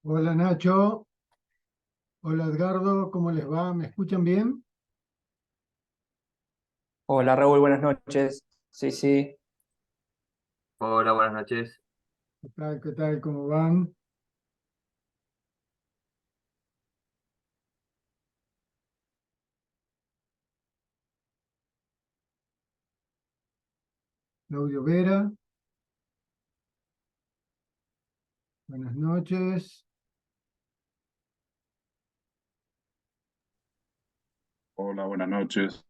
Hola Nacho, hola Edgardo, ¿cómo les va? ¿Me escuchan bien? Hola Raúl, buenas noches. Sí, sí, Hola, buenas noches. ¿Qué tal? ¿Qué tal? ¿Cómo van? Claudio Vera, buenas noches. Hola, buenas noches.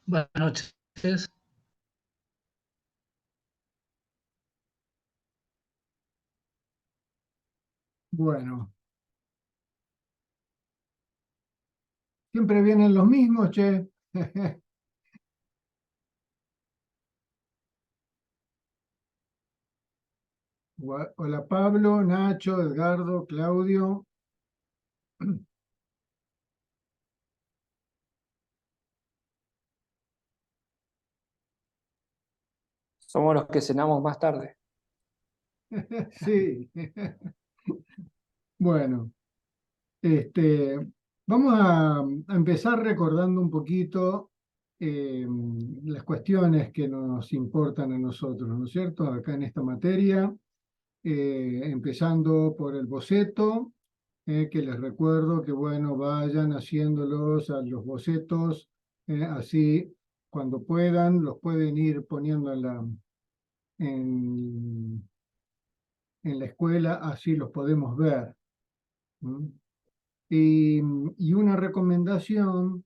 Buenas noches. Bueno, siempre vienen los mismos, che. Hola Pablo, Nacho, Edgardo, Claudio. somos los que cenamos más tarde. Sí. Bueno, este, vamos a empezar recordando un poquito las cuestiones que nos importan a nosotros, ¿no es cierto? Acá en esta materia. Empezando por el boceto, que les recuerdo que, bueno, vayan haciéndolos a los bocetos, así cuando puedan, los pueden ir poniendo en, en la escuela, así los podemos ver. ¿M? Y una recomendación,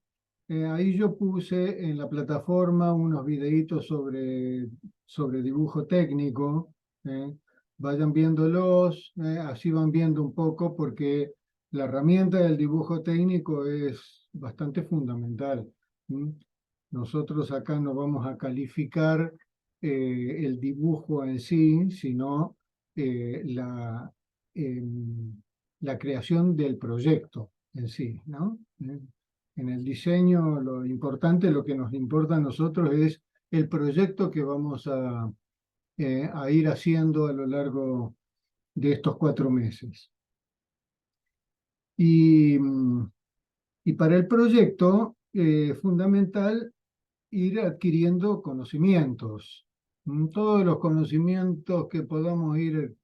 ahí yo puse en la plataforma unos videitos sobre dibujo técnico. ¿Eh? Vayan viéndolos, así van viendo un poco, porque la herramienta del dibujo técnico es bastante fundamental. ¿M? Nosotros acá no vamos a calificar el dibujo en sí, sino la, em, la creación del proyecto en sí, ¿no? En el diseño lo importante, lo que nos importa a nosotros es el proyecto que vamos a ir haciendo a lo largo de estos 4 meses. Y, y para el proyecto, fundamental ir adquiriendo conocimientos. Todos los conocimientos que podamos ir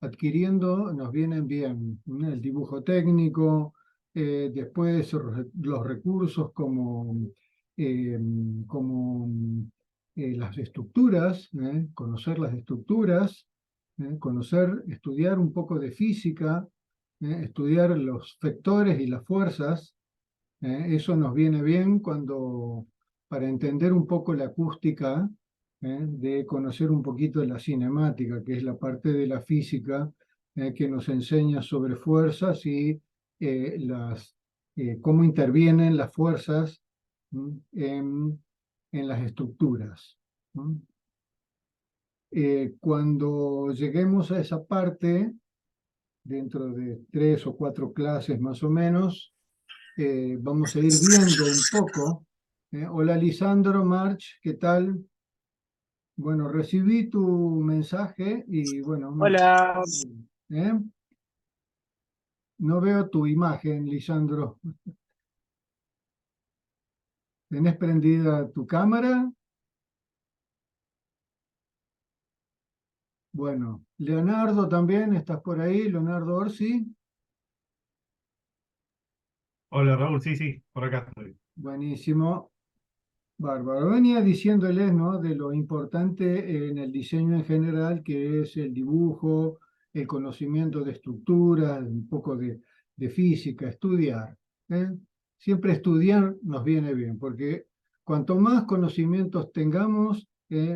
adquiriendo nos vienen bien, ¿no? El dibujo técnico, después los recursos eh, como las estructuras, conocer las estructuras, estudiar un poco de física, estudiar los vectores y las fuerzas. Eso nos viene bien para entender un poco la acústica, de conocer un poquito de la cinemática, que es la parte de la física, que nos enseña sobre fuerzas y cómo intervienen las fuerzas, en las estructuras. Cuando lleguemos a esa parte, dentro de 3 o 4 clases más o menos, vamos a ir viendo un poco. Hola Lisandro, March, ¿qué tal? Bueno, recibí tu mensaje y bueno, Hola. ¿eh? No veo tu imagen, Lisandro. ¿Tenés prendida tu cámara? Bueno, Leonardo también, ¿estás por ahí? Leonardo Orsi. Hola Raúl, sí, sí, por acá estoy. Buenísimo. Bárbaro. Venía diciéndoles, ¿no?, de lo importante en el diseño en general, que es el dibujo, el conocimiento de estructuras, un poco de física, estudiar. ¿Eh? Siempre estudiar nos viene bien, porque cuanto más conocimientos tengamos,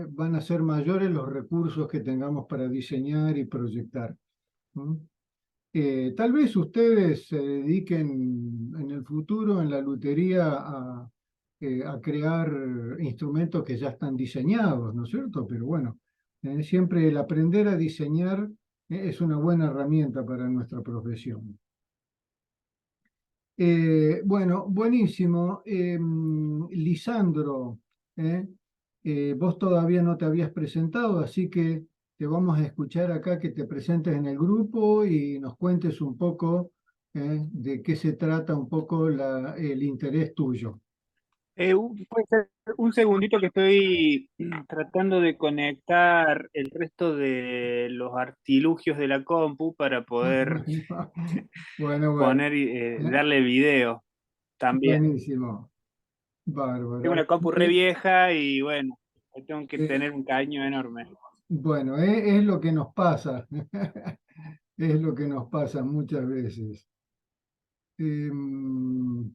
van a ser mayores los recursos que tengamos para diseñar y proyectar. ¿Mm? Tal vez ustedes se dediquen en el futuro en la lutería a crear instrumentos que ya están diseñados, ¿no es cierto? Pero bueno, siempre el aprender a diseñar es una buena herramienta para nuestra profesión. Bueno, buenísimo. Lisandro, ¿eh? Vos todavía no te habías presentado, así que te vamos a escuchar acá que te presentes en el grupo y nos cuentes un poco, de qué se trata un poco el interés tuyo. Puede ser un segundito que estoy tratando de conectar el resto de los artilugios de la compu para poder Bueno, poner ¿eh? darle video también. Buenísimo, Tengo bárbaro. una compu re vieja y bueno, tengo que Eh, tener un caño enorme. bueno, es lo que nos pasa, es lo que nos pasa muchas veces. Em,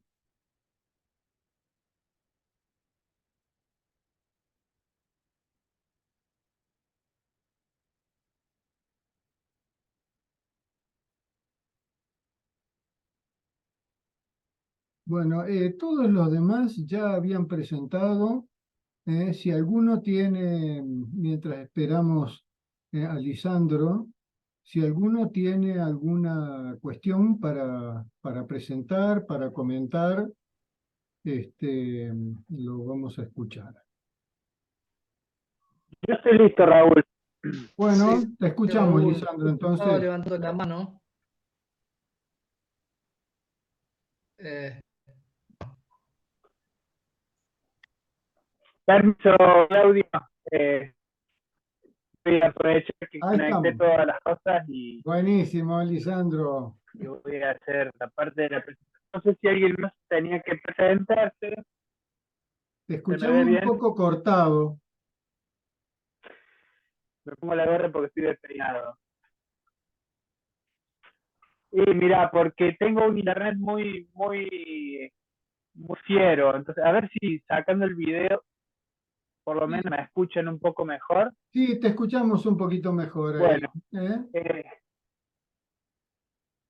bueno, todos los demás ya habían presentado. Si alguno tiene, mientras esperamos, a Lisandro, si alguno tiene alguna cuestión para presentar, para comentar, lo vamos a escuchar. Yo estoy listo, Raúl. Bueno, Sí, te escuchamos, Raúl, Lisandro. estaba Entonces, levantando la mano. Eh, Permiso, Claudio. Voy a aprovechar que ahí conecté estamos. todas las cosas Buenísimo, Lisandro. y voy a hacer la parte de la presentación. No sé si alguien más tenía que presentarse. Te ¿Se me ve escuchamos un bien? poco cortado. Me pongo la gorra porque estoy despeinado. Y mira, porque tengo un internet muy fiero. Entonces, a ver si sacando el video, por lo menos Sí, me escuchan un poco mejor. sí, te escuchamos un poquito mejor ahí. Bueno, ¿Eh? eh,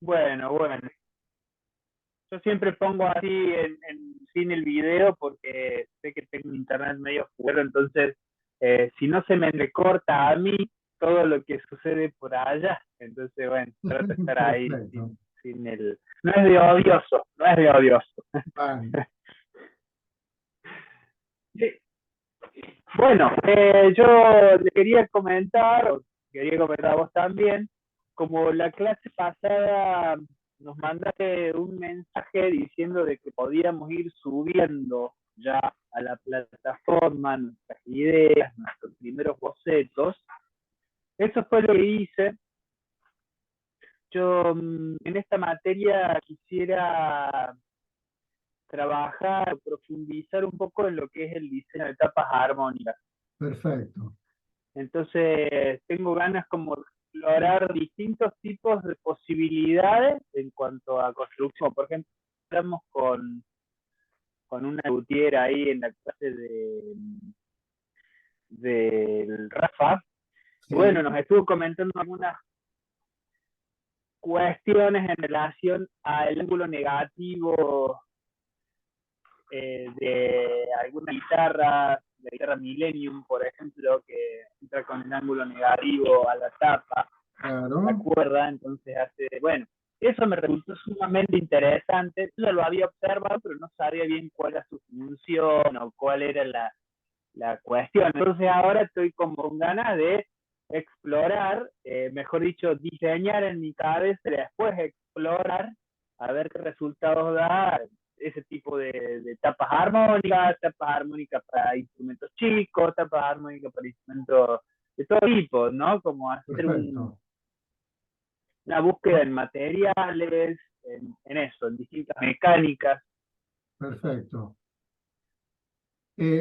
bueno. Yo siempre pongo así sin el video porque sé que tengo un internet medio fuero, entonces si no se me recorta a mí todo lo que sucede por allá, entonces bueno, trato de estar ahí Perfecto. sin el... No es de odioso, no es de odioso. Vale. Sí. Bueno, yo le quería comentar a vos también, como la clase pasada nos mandaste un mensaje diciendo de que podíamos ir subiendo ya a la plataforma nuestras ideas, nuestros primeros bocetos. Eso fue lo que hice. Yo en esta materia quisiera trabajar, profundizar un poco en lo que es el diseño de tapas armónicas. Perfecto. Entonces, tengo ganas como de explorar distintos tipos de posibilidades en cuanto a construcción. Por ejemplo, estamos con una luthier ahí en la clase del Rafa. Y Sí, bueno, nos estuvo comentando algunas cuestiones en relación al ángulo negativo de alguna guitarra, la guitarra Millennium, por ejemplo, que entra con el ángulo negativo a la tapa, la claro. cuerda, entonces bueno, eso me resultó sumamente interesante. Yo lo había observado, pero no sabía bien cuál era su función o cuál era la cuestión. Entonces ahora estoy como con ganas de explorar, mejor dicho, diseñar en mi cabeza y después explorar a ver qué resultados da ese tipo de tapas armónicas para instrumentos chicos, tapas armónicas para instrumentos de todo tipo, ¿no? Como hacer Perfecto. una búsqueda en materiales, en eso, en distintas mecánicas. Perfecto.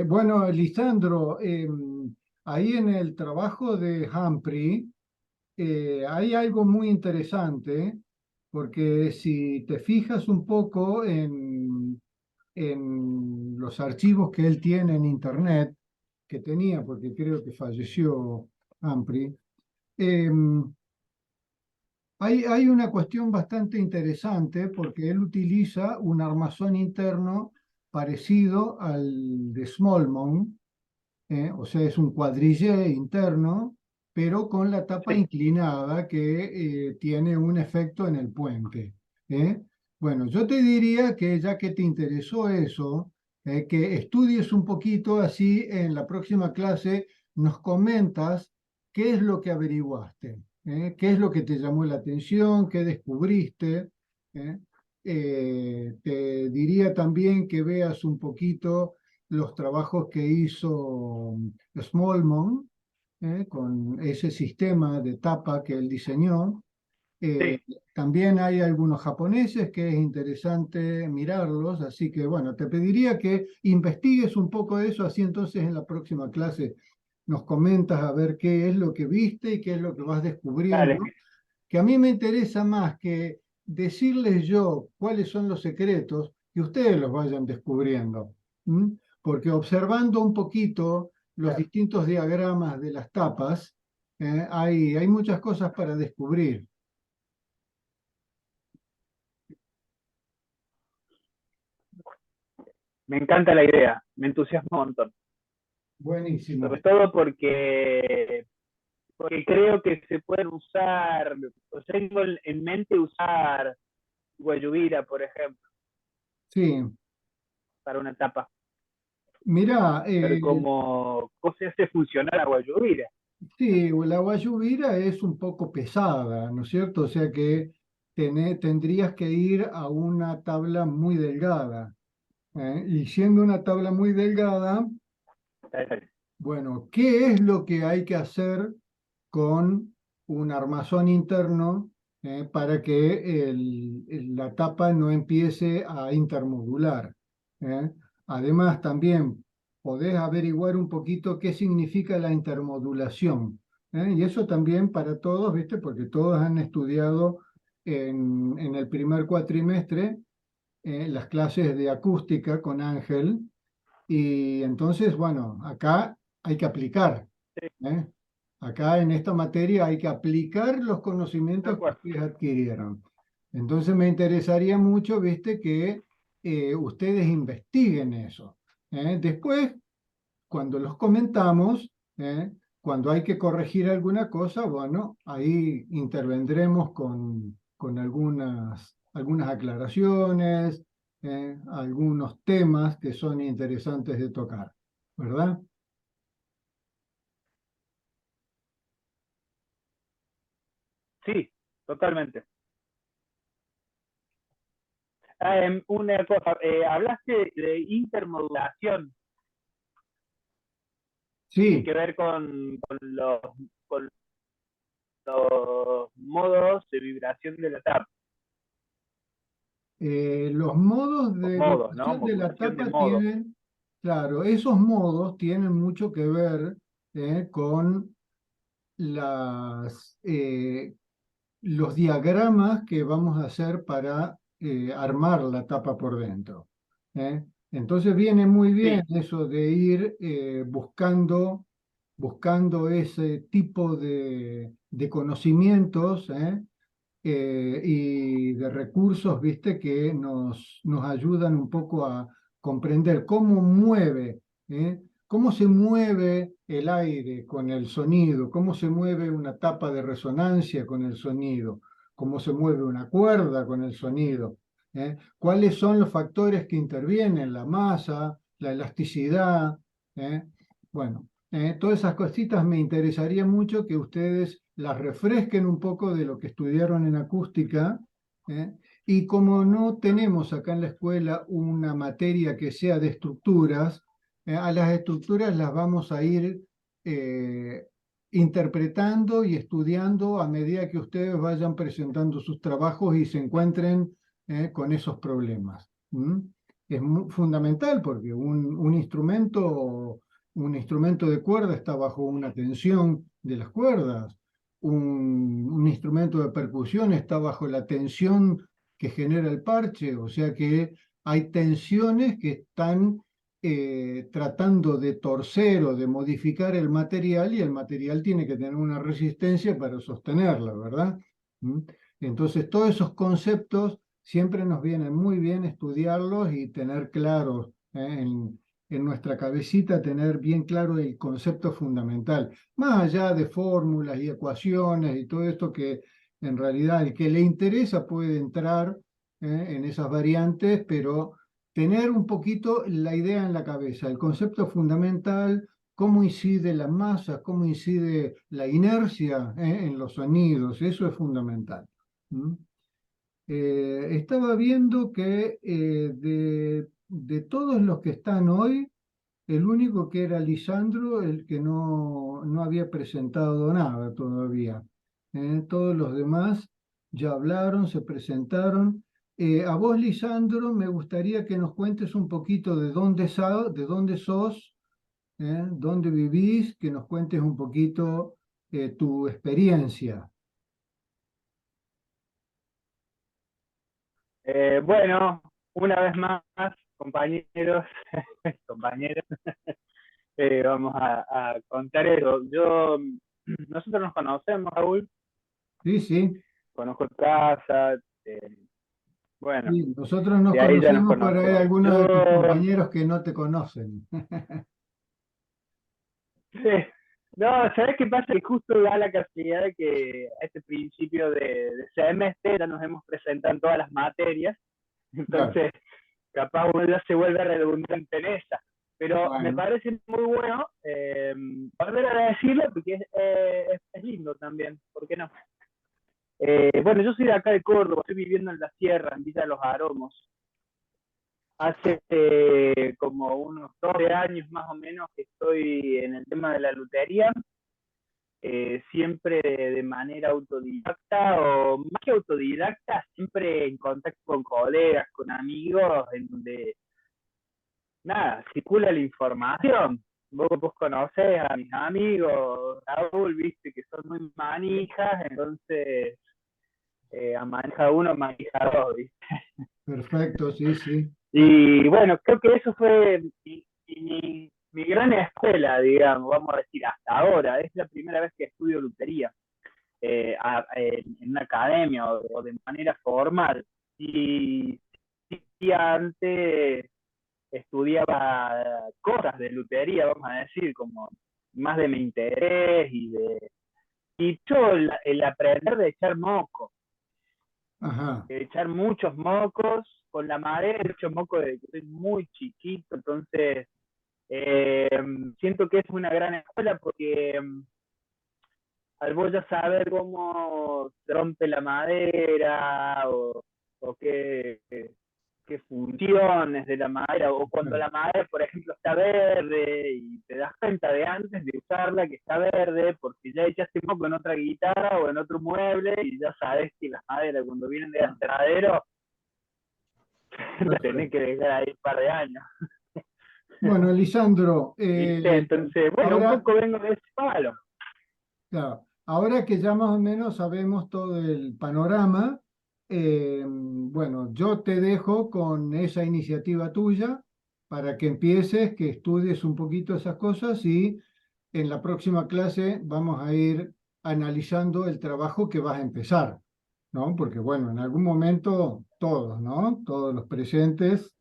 Bueno, Lisandro, ahí en el trabajo de Humphrey, hay algo muy interesante, porque si te fijas un poco en los archivos que él tiene en Internet, que tenía, porque creo que falleció Humphrey, hay una cuestión bastante interesante porque él utiliza un armazón interno parecido al de Smallmount, o sea, es un cuadrillé interno, pero con la tapa Sí, inclinada que tiene un efecto en el puente. ¿Eh? Bueno, yo te diría que ya que te interesó eso, que estudies un poquito, así en la próxima clase nos comentas qué es lo que averiguaste, qué es lo que te llamó la atención, qué descubriste. ¿eh? Te diría también que veas un poquito los trabajos que hizo Smallmon, con ese sistema de tapa que él diseñó. Sí, También hay algunos japoneses que es interesante mirarlos, así que bueno, te pediría que investigues un poco eso, así entonces en la próxima clase nos comentas a ver qué es lo que viste y qué es lo que vas dale. descubriendo, que a mí me interesa más que decirles yo cuáles son los secretos, que ustedes los vayan descubriendo. ¿m? Porque observando un poquito los Claro. distintos diagramas de las tapas, hay muchas cosas para descubrir. Me encanta la idea, me entusiasma un montón. Buenísimo. Sobre todo porque creo que se pueden usar, o sea, tengo en mente usar Guayubira, por ejemplo, Sí, para una etapa. mira, Ver cómo se hace funcionar a Guayubira. sí, la guayubira es un poco pesada, ¿no es cierto? O sea que tendrías que ir a una tabla muy delgada. Y siendo una tabla muy delgada, bueno, ¿qué es lo que hay que hacer con un armazón interno para que la tapa no empiece a intermodular? ¿eh? Además, también podés averiguar un poquito qué significa la intermodulación. Y eso también para todos, ¿viste? Porque todos han estudiado en el primer cuatrimestre las clases de acústica con Ángel. Y entonces, bueno, acá hay que aplicar. ¿eh? Acá en esta materia hay que aplicar los De conocimientos que acuerdo. ustedes adquirieron. Entonces me interesaría mucho, viste, que ustedes investiguen eso. Después, cuando los comentamos, cuando hay que corregir alguna cosa, bueno, ahí intervendremos con algunas aclaraciones, algunos temas que son interesantes de tocar, ¿verdad? Sí, totalmente. Una cosa, hablaste de intermodulación, tiene Sí, que ver con los modos de vibración de la tapa, los modos los de modos, ¿no? vibración de la Modulación de tapa modos. tienen, claro, esos modos tienen mucho que ver con las, los diagramas que vamos a hacer para armar la tapa por dentro. ¿eh? Entonces viene muy bien Sí, eso de ir buscando ese tipo de conocimientos y de recursos, viste, que nos ayudan un poco a comprender cómo mueve, cómo se mueve el aire con el sonido, cómo se mueve una tapa de resonancia con el sonido, cómo se mueve una cuerda con el sonido, cuáles son los factores que intervienen, la masa, la elasticidad, ¿eh? Bueno, todas esas cositas me interesaría mucho que ustedes las refresquen un poco de lo que estudiaron en acústica. ¿eh? Y como no tenemos acá en la escuela una materia que sea de estructuras, a las estructuras las vamos a ir eh, interpretando y estudiando a medida que ustedes vayan presentando sus trabajos y se encuentren con esos problemas. Es fundamental porque un instrumento de cuerda está bajo una tensión de las cuerdas. Un instrumento de percusión está bajo la tensión que genera el parche, o sea que hay tensiones que están tratando de torcer o de modificar el material y el material tiene que tener una resistencia para sostenerla, ¿verdad? ¿Mm? Entonces, todos esos conceptos siempre nos vienen muy bien estudiarlos y tener claros en nuestra cabecita, tener bien claro el concepto fundamental, más allá de fórmulas y ecuaciones y todo esto que en realidad el que le interesa puede entrar en esas variantes, pero tener un poquito la idea en la cabeza, el concepto fundamental, cómo incide la masa, cómo incide la inercia, en los sonidos, eso es fundamental. ¿Mm? Estaba viendo que de todos los que están hoy, el único que era Lisandro, el que no había presentado nada todavía. Todos los demás ya hablaron, se presentaron. A vos, Lisandro, me gustaría que nos cuentes un poquito de dónde sos, dónde vivís, que nos cuentes un poquito tu experiencia. Bueno, una vez más, compañeros, compañeros, vamos a contar eso. Nosotros nos conocemos, Raúl, Sí, sí, conozco tu casa, bueno, sí, nosotros nos de ahí ya nos conocemos, pero hay conocemos. algunos de tus compañeros que no te conocen. Sí. No, ¿sabes qué pasa? Que justo da la casualidad de que a este principio de semestre ya nos hemos presentado en todas las materias, Claro, entonces capaz uno ya se vuelve redundante en esa. Pero me bueno, parece muy bueno volver a decirlo porque es lindo también, ¿por qué no? Bueno, yo soy de acá de Córdoba, estoy viviendo en la sierra, en Villa de los Aromos. Hace como unos 12 años más o menos que estoy en el tema de la lutería, siempre de manera autodidacta o más que autodidacta, siempre en contacto con colegas, con amigos, en donde, nada, circula la información. Vos conocés a mis amigos, Raúl, viste que son muy manijas, entonces a maneja uno, maneja dos, ¿viste? perfecto, sí, sí. Y bueno, creo que eso fue mi gran escuela, digamos, vamos a decir, hasta ahora. Es la primera vez que estudio lutería en una academia o de manera formal. Y sí, antes estudiaba cosas de lutería, vamos a decir, como más de mi interés y yo el aprender de echar moco, Ajá. de echar muchos mocos con la madera, he hecho moco desde que soy muy chiquito, entonces eh, siento que es una gran escuela porque al vos ya saber cómo se rompe la madera o qué funciones de la madera, o cuando la madera, por ejemplo, está verde y te das cuenta de antes de usarla que está verde, porque ya echaste moco en otra guitarra o en otro mueble y ya sabes que las maderas cuando vienen de aserradero la tenés Perfecto. que dejar ahí un par de años. Bueno, Lisandro, ¿Viste? Entonces, bueno, un ahora, poco vengo de ese palo. claro, ahora que ya más o menos sabemos todo el panorama, bueno, yo te dejo con esa iniciativa tuya para que empieces, que estudies un poquito esas cosas y en la próxima clase vamos a ir analizando el trabajo que vas a empezar, ¿no? Porque bueno, en algún momento todos, ¿no? Todos los presentes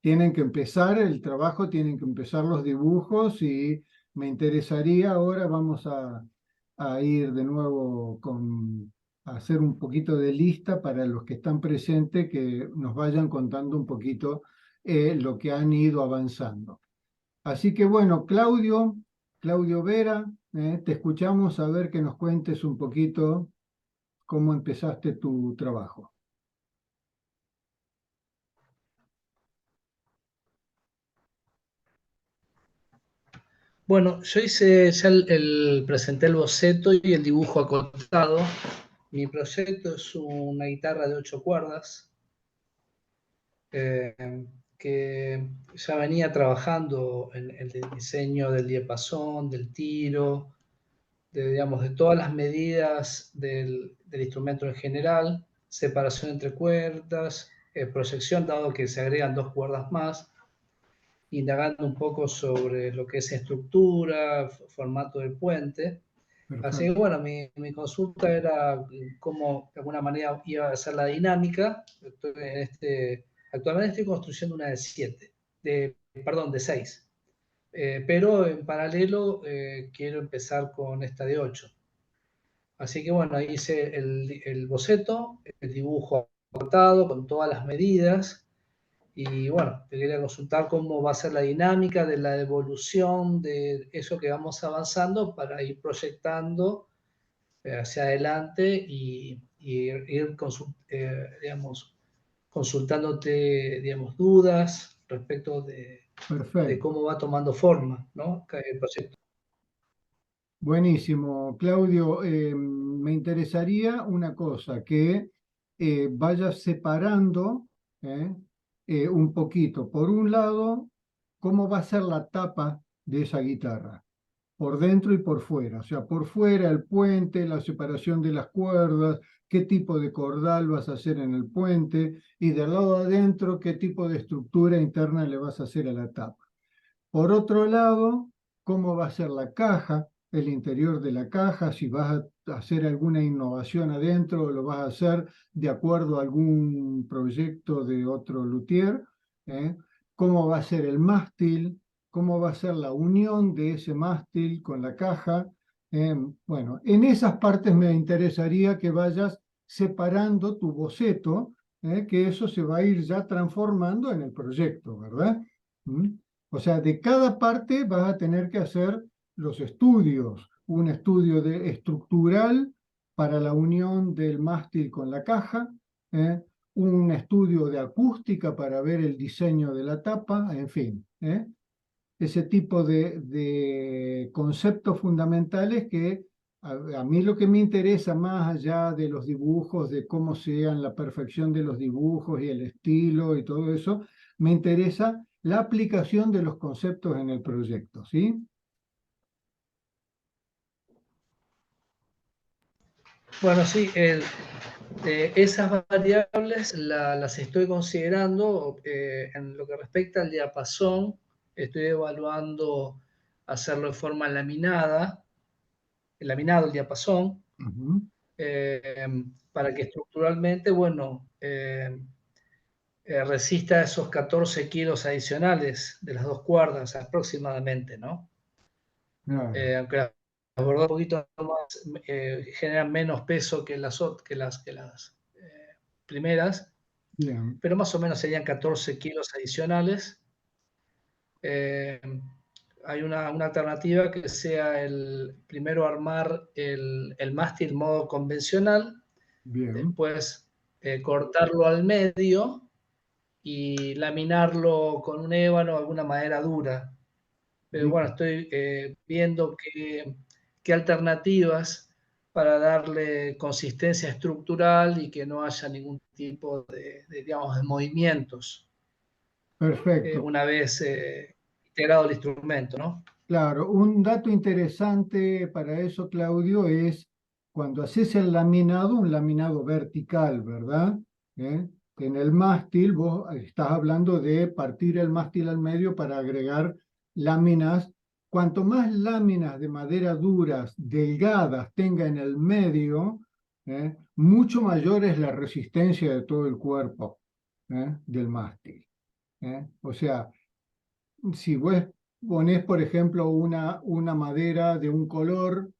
tienen que empezar el trabajo, tienen que empezar los dibujos y me interesaría ahora, vamos a ir de nuevo a hacer un poquito de lista para los que están presentes, que nos vayan contando un poquito lo que han ido avanzando. Así que bueno, Claudio Vera, te escuchamos a ver que nos cuentes un poquito cómo empezaste tu trabajo. Bueno, yo hice ya presenté el boceto y el dibujo acotado. Mi proyecto es una guitarra de 8 cuerdas que ya venía trabajando en el diseño del diapasón, del tiro, digamos, de todas las medidas del instrumento en general, separación entre cuerdas, proyección, dado que se agregan 2 cuerdas más, indagando un poco sobre lo que es estructura, formato del puente. Así que Perfecto, bueno, mi consulta era cómo de alguna manera iba a ser la dinámica. Actualmente estoy construyendo una de 7, perdón, de 6. Pero en paralelo quiero empezar con esta de 8. Así que bueno, hice el boceto, el dibujo cortado con todas las medidas. Y bueno, te quería consultar cómo va a ser la dinámica de la evolución de eso que vamos avanzando para ir proyectando hacia adelante y ir digamos, consultándote, digamos, dudas respecto de Perfecto. cómo va tomando forma, ¿no? El proyecto. Buenísimo, Claudio. Me interesaría una cosa, que vayas separando ¿eh? Un poquito. Por un lado, cómo va a ser la tapa de esa guitarra, por dentro y por fuera. O sea, por fuera el puente, la separación de las cuerdas, qué tipo de cordal vas a hacer en el puente, y del lado de adentro, qué tipo de estructura interna le vas a hacer a la tapa. Por otro lado, cómo va a ser la caja, el interior de la caja, si vas a hacer alguna innovación adentro o lo vas a hacer de acuerdo a algún proyecto de otro luthier, ¿eh? Cómo va a ser el mástil, cómo va a ser la unión de ese mástil con la caja. Bueno, en esas partes me interesaría que vayas separando tu boceto, que eso se va a ir ya transformando en el proyecto, ¿verdad? ¿Mm? O sea, de cada parte vas a tener que hacer los estudios, un estudio estructural para la unión del mástil con la caja, ¿eh? Un estudio de acústica para ver el diseño de la tapa, en fin, ese tipo de conceptos fundamentales que a mí lo que me interesa, más allá de los dibujos, de cómo sean la perfección de los dibujos y el estilo y todo eso, me interesa la aplicación de los conceptos en el proyecto, ¿sí? Bueno, sí, esas variables las estoy considerando en lo que respecta al diapasón. Estoy evaluando hacerlo de forma laminada, laminado el diapasón, Ujú. para que estructuralmente, bueno, resista esos 14 kilos adicionales de las dos cuerdas aproximadamente, ¿no? Claro, Aunque las bordas un poquito más generan menos peso que las primeras, bien, pero más o menos serían 14 kilos adicionales. Eh, hay una alternativa que sea el primero armar el mástil modo convencional, bien, después cortarlo al medio y laminarlo con un ébano o alguna madera dura. Pero bueno, bien. estoy viendo qué alternativas para darle consistencia estructural y que no haya ningún tipo digamos, de movimientos Perfecto. una vez integrado el instrumento, ¿no? Claro, un dato interesante para eso, Claudio, es cuando haces el laminado, un laminado vertical, ¿verdad? ¿Eh? En el mástil, vos estás hablando de partir el mástil al medio para agregar láminas. Cuanto más láminas de madera duras, delgadas, tenga en el medio, mucho mayor es la resistencia de todo el cuerpo, del mástil. O sea, si vos ponés, por ejemplo, una madera de un color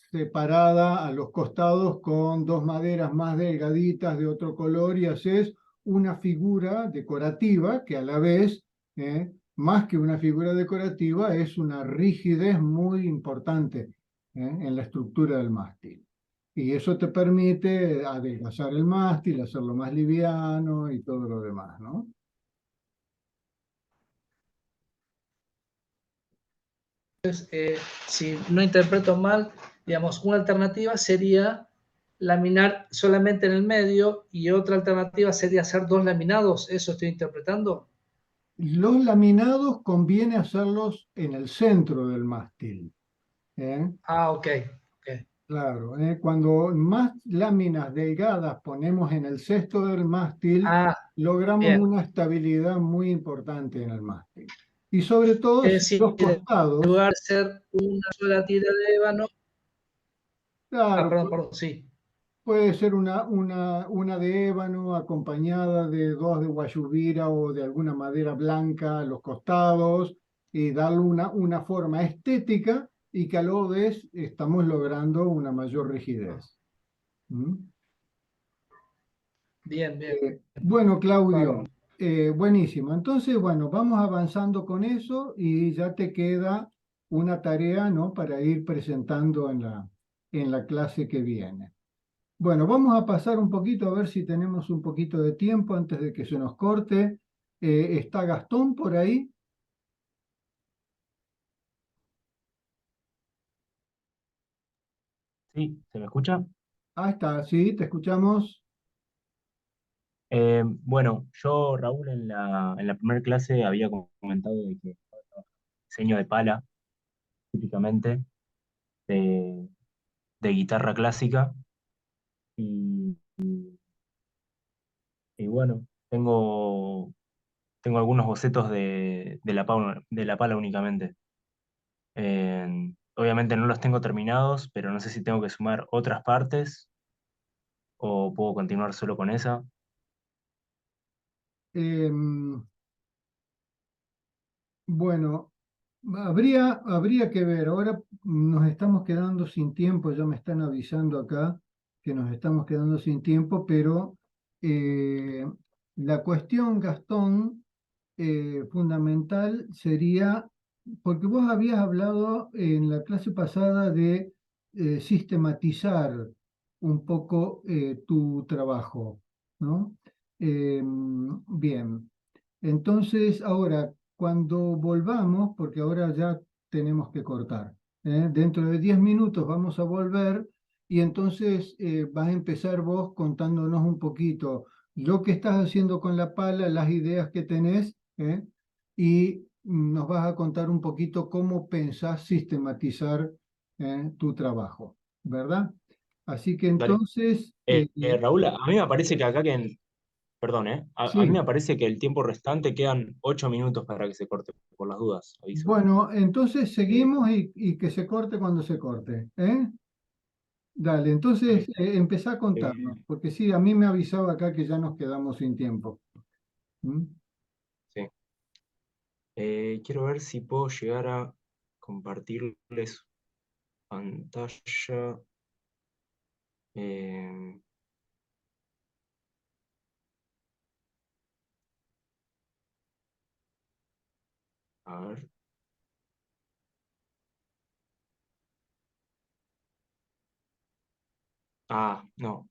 separada a los costados con dos maderas más delgaditas de otro color, y haces una figura decorativa que a la vez, más que una figura decorativa, es una rigidez muy importante, en la estructura del mástil. Y eso te permite adelgazar el mástil, hacerlo más liviano y todo lo demás, ¿no? Si no interpreto mal, digamos, una alternativa sería laminar solamente en el medio y otra alternativa sería hacer dos laminados. ¿Eso estoy interpretando? Los laminados conviene hacerlos en el centro del mástil, ¿eh? Ah, ok. Okay. Claro, cuando más láminas delgadas ponemos en el cesto del mástil, Ah, logramos bien. una estabilidad muy importante en el mástil. Y sobre todo, Es si decir, los en costados, lugar de ser una sola tira de ébano. Ah, claro, perdón, sí. puede ser una de ébano acompañada de dos de guayubira o de alguna madera blanca a los costados, y darle una forma estética, y que a la vez estamos logrando una mayor rigidez. ¿Mm? Bien, bien. Bueno, Claudio, Bárbaro. buenísimo. Entonces, bueno, vamos avanzando con eso y ya te queda una tarea, ¿no? Para ir presentando en la clase que viene. Bueno, vamos a pasar un poquito a ver si tenemos un poquito de tiempo antes de que se nos corte. ¿Está Gastón por ahí? Sí, ¿se me escucha? Ah, está, sí, te escuchamos. Bueno, yo, Raúl, en la primera clase había comentado de que diseño de pala, típicamente, de, de guitarra clásica, y, y bueno, tengo algunos bocetos de la pala únicamente. Obviamente no los tengo terminados, pero no sé si tengo que sumar otras partes o puedo continuar solo con esa. Em, bueno, habría que ver. Ahora nos estamos quedando sin tiempo, ya me están avisando acá que nos estamos quedando sin tiempo, pero eh, la cuestión, Gastón, fundamental sería, porque vos habías hablado en la clase pasada de sistematizar un poco tu trabajo, ¿no? Bien. Entonces, ahora, cuando volvamos, porque ahora ya tenemos que cortar, dentro de 10 minutos vamos a volver y entonces vas a empezar vos contándonos un poquito lo que estás haciendo con la pala, las ideas que tenés, y nos vas a contar un poquito cómo pensás sistematizar tu trabajo, ¿verdad? Así que Dale. entonces, Raúl, a mí me parece que acá perdón, a mí sí. me parece que el tiempo restante quedan 8 minutos para que se corte, por las dudas, aviso. Bueno, entonces Eh, seguimos y que se corte cuando se corte, ¿eh? Dale, Dale. entonces empezá a contarnos, Eh, porque sí, a mí me avisaba acá que ya nos quedamos sin tiempo. ¿Mm? sí. Quiero ver si puedo llegar a compartirles pantalla. Eh, a ver. Ah, no.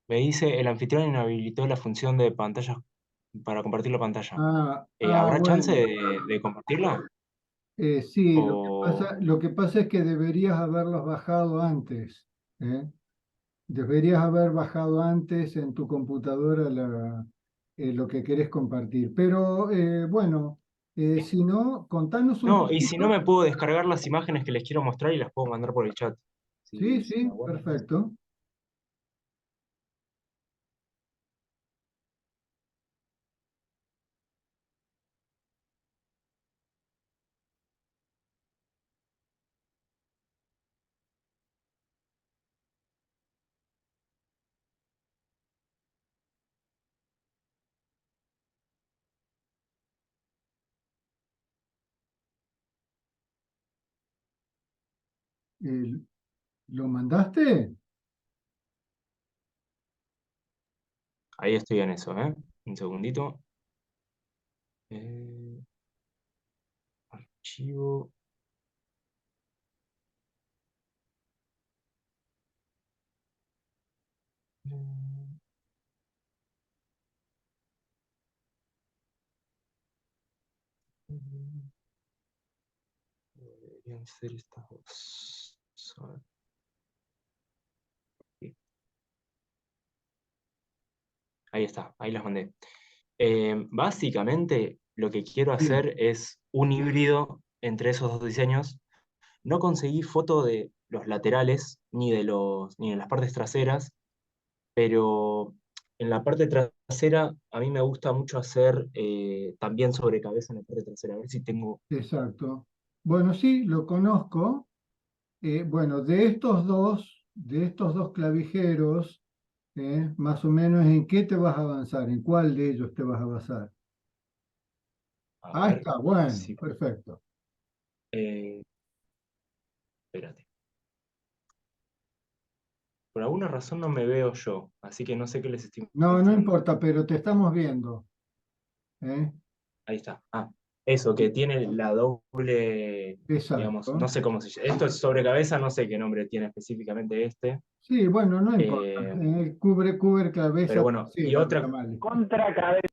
Me dice, el anfitrión inhabilitó la función de pantalla para compartir la pantalla. ¿Habrá chance Bueno, de compartirla? sí, O... lo que pasa es que deberías haberlos bajado antes, ¿eh? Deberías haber bajado antes en tu computadora lo que querés compartir. Pero bueno, si no, contanos un No, y si no poquito. me puedo descargar las imágenes que les quiero mostrar y las puedo mandar por el chat. Sí, Si me sí, aguardan. perfecto. Eh, ¿Lo mandaste? Ahí estoy en eso, ¿eh? Un segundito. Eh, archivo. Deberían ser estas dos. A ver, sí. Ahí está, ahí las mandé. Básicamente, lo que quiero Sí, hacer es un híbrido entre esos dos diseños. No conseguí foto de los laterales ni de las partes traseras, pero en la parte trasera a mí me gusta mucho hacer también sobre cabeza en la parte trasera. A ver si tengo. exacto. Bueno, sí, lo conozco. Bueno, de estos dos clavijeros, más o menos, ¿en qué te vas a avanzar? ¿En cuál de ellos te vas a basar? A Ah, ver está, bueno, si. perfecto. eh, espérate. por alguna razón no me veo yo, así que no sé qué les estoy No, no mostrando. importa, pero te estamos viendo. ¿Eh? Ahí está. Ah, eso, que tiene la doble, digamos, no Exacto. sé cómo se llama. Esto es sobre cabeza, no sé qué nombre tiene específicamente este. Sí, bueno, no importa. Eh, Cubre pero cabeza bueno, y trasera, otra, llamale. Contra cabeza.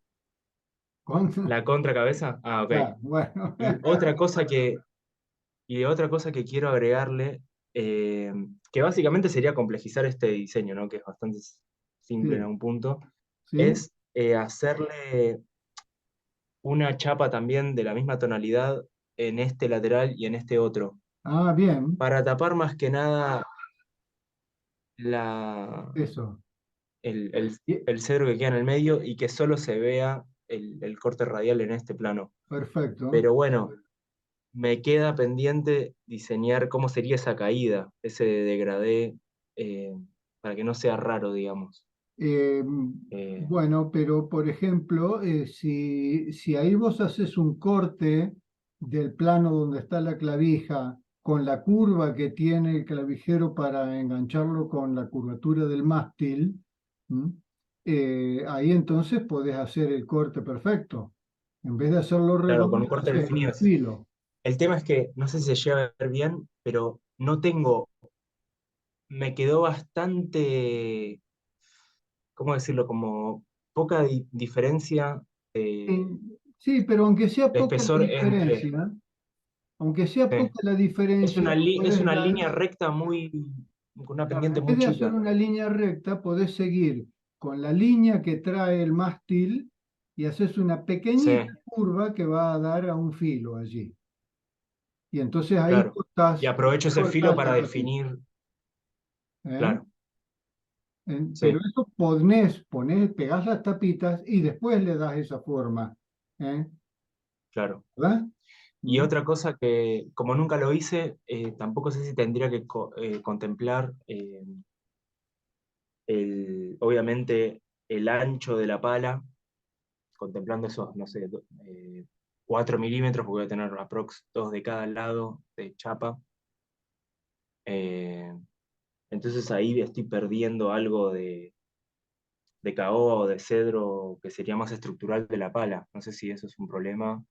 Con- la contracabeza. Ah, ok. Claro, bueno. Y otra cosa que, y otra cosa que quiero agregarle, que básicamente sería complejizar este diseño, ¿no? Que es bastante simple en Sí, algún punto, sí. es hacerle una chapa también de la misma tonalidad en este lateral y en este otro, Ah, bien. para tapar más que nada la, Eso. el, el- Y- el cedro que queda en el medio y que solo se vea el corte radial en este plano. Perfecto. Pero bueno, me queda pendiente diseñar cómo sería esa caída, ese degradé, eh, para que no sea raro, digamos. Eh, Eh, bueno, pero por ejemplo, si ahí vos haces un corte del plano donde está la clavija con la curva que tiene el clavijero para engancharlo con la curvatura del mástil, ¿m? Ahí entonces podés hacer el corte perfecto. En vez de hacerlo claro, con un redondo, corte haces definido. un filo. El tema es que, no sé si se llega a ver bien, pero no tengo, me quedó bastante, ¿cómo decirlo? Como poca diferencia Eh, de, sí, pero aunque sea de poca la espesor entre... diferencia, aunque sea Sí. poca la diferencia, Es podés una dar. línea recta muy, con una Claro, pendiente en vez muy de hacer chica. una línea recta, podés seguir con la línea que trae el mástil y haces una Sí, pequeñita curva que va a dar a un filo allí. Y entonces ahí claro. Y cortás, aprovecho ese filo cortás la para tapita. definir, ¿Eh? claro, Pero sí, eso pegás las tapitas y después le das esa forma. ¿Eh? claro. ¿Verdad? Y ¿Mm? otra cosa que, como nunca lo hice, tampoco sé si tendría que contemplar obviamente, el ancho de la pala, contemplando esos, no sé, 4 milímetros, porque voy a tener aprox 2 de cada lado de chapa. Eh, entonces ahí estoy perdiendo algo de caoba o de cedro que sería más estructural de la pala. No sé si eso es un problema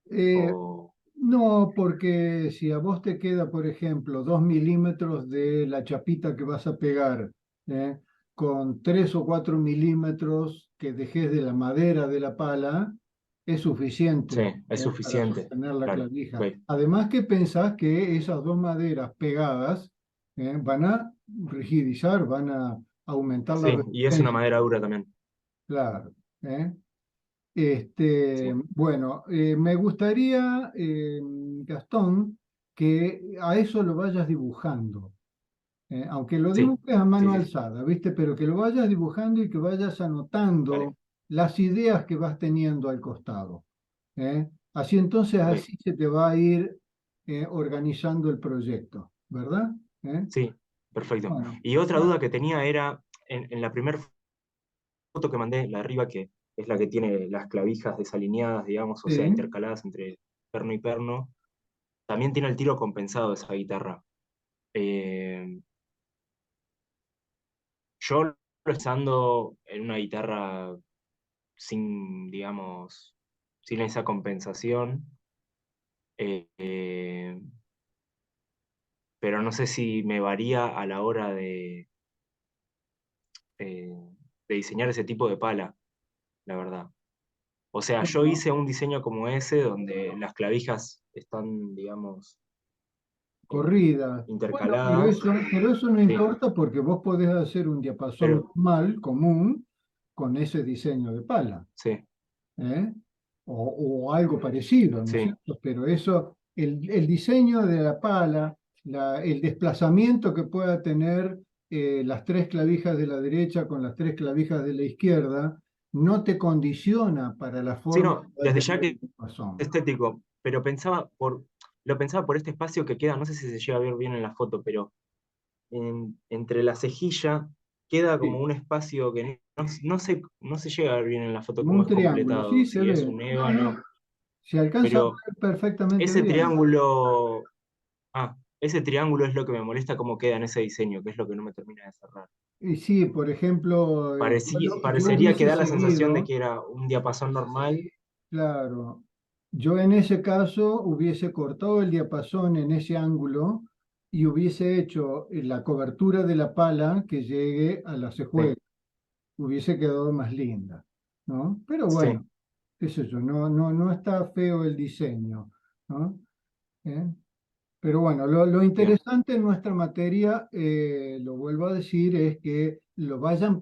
Eh, o... no, porque si a vos te queda, por ejemplo, 2 milímetros de la chapita que vas a pegar, ¿eh? Con 3 o 4 milímetros que dejes de la madera de la pala, es Sí, suficiente, es para suficiente, sostener la claro. clavija. Ok. Además que pensás que esas dos maderas pegadas, van a rigidizar, van a aumentar la Sí, y es una resistencia. madera dura también. Claro. ¿Eh? Sí, Bueno, me gustaría, Gastón, que a eso lo vayas dibujando, aunque lo sí, dibujes a sí, mano sí. alzada, ¿viste? Pero que lo vayas dibujando y que vayas Dale, anotando las ideas que vas teniendo al costado. Así entonces, ok. así se te va a ir, organizando el proyecto, ¿verdad? ¿Eh? Sí, perfecto. Bueno, Y otra bueno, duda que tenía era, en la primera foto que mandé, la de arriba, que es la que tiene las clavijas desalineadas, digamos, o sea, sí. intercaladas entre perno y perno, también tiene el tiro compensado de esa guitarra. Eh, yo lo estoy usando en una guitarra sin, digamos, sin esa compensación, eh, eh, pero no sé si me varía a la hora eh, de diseñar ese tipo de pala, la verdad. O sea, yo Bueno, hice un diseño como ese donde las clavijas están, digamos, corrida. Bueno, intercaladas. pero eso no Sí, importa porque vos podés hacer un diapasón pero normal, común, con ese diseño de pala, sí, ¿eh? O algo parecido, ¿no es sí, cierto? Pero eso, el diseño de la pala, el desplazamiento que pueda tener, las tres clavijas de la derecha con las tres clavijas de la izquierda, no te condiciona para la sí, forma que no, va a desde tener ya que el diapasón. estético, pero lo pensaba por este espacio que queda, no sé si se llega a ver bien en la foto, pero entre la cejilla queda como Sí, un espacio que no se llega a ver bien en la foto como cómo un es triángulo, sí, completado, se si es ve. un No, ébano, no, se alcanza a pero ver perfectamente ese bien. triángulo, ese triángulo es lo que me molesta cómo queda en ese diseño, que es lo que no me termina de cerrar. Y sí, por ejemplo, yo Parecería que hubiese da la sensación de seguido, que era un diapasón normal. claro, yo en ese caso hubiese cortado el diapasón en ese ángulo y hubiese hecho la cobertura de la pala que llegue a la cejuela. Sí, Hubiese quedado más linda, ¿no? Pero sí, bueno, qué sé yo, no está feo el diseño, ¿no? ¿Eh? Pero bueno, lo bien. interesante en nuestra materia, lo vuelvo a decir, es que lo vayan